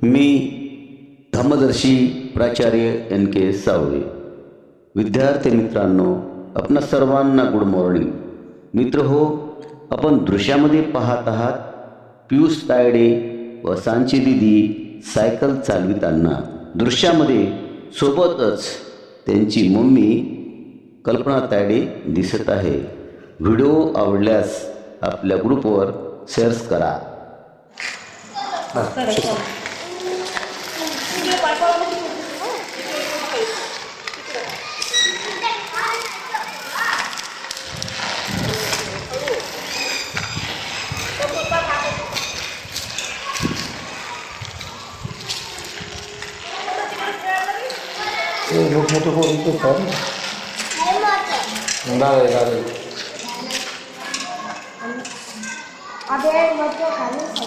मी धम्मदर्शी प्राचार्य एन के सावळे. विद्यार्थी मित्रांनो, आपणा सर्वांना गुड मॉर्निंग. मित्र हो, आपण दृश्यामध्ये पाहत आहात पियुष तायडे व सांची दिदी सायकल चालविताना. दृश्यामध्ये सोबतच त्यांची मम्मी कल्पना तायडे दिसत आहे. व्हिडिओ आवडल्यास आपल्या ग्रुपवर शेअर करा. मोठं फोन इथे सर दादा दादा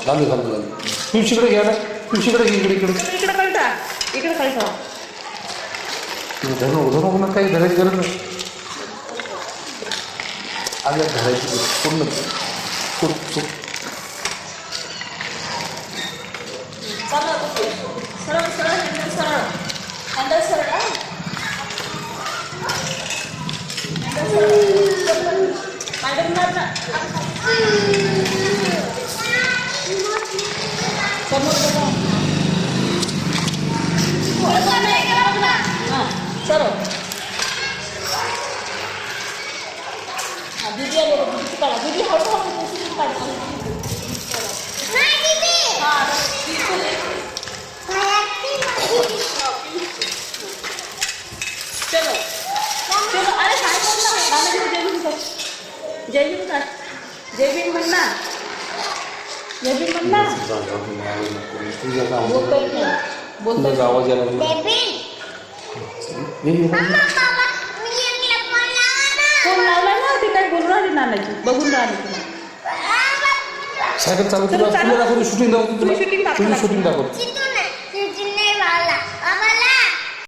खाली खाली खाली तुळशीकडे घ्या ना, तुळशीकडे घे, इकडे इकडे इकडे कळटा, इकडे कळटा. धरून उधरून म्हणून काही धरायची गरज नाही. आल्या धरायची पूर्ण सरळ सरळ हँडल सरळ, हँडल सरळ, हँडल मार ना. समोर बघा. हां सरळ. हां दीदी आले, दीदी काढा, दीदी हळू हळू काढा. चलो चलो. अरे काय करता, जय भीम कर, जय भीम म्हण ना, जय भीम म्हण ना. बोलतो आवाज यायला फोन लावला ना, ते काय बोलून राहिली नानाची, बघून राहिली तुला. सायकल चालू तुला दाखवतो, शूटिंग दाखवतो, तुम्ही शूटिंग दाखवा. शूटिंग दाखवतो.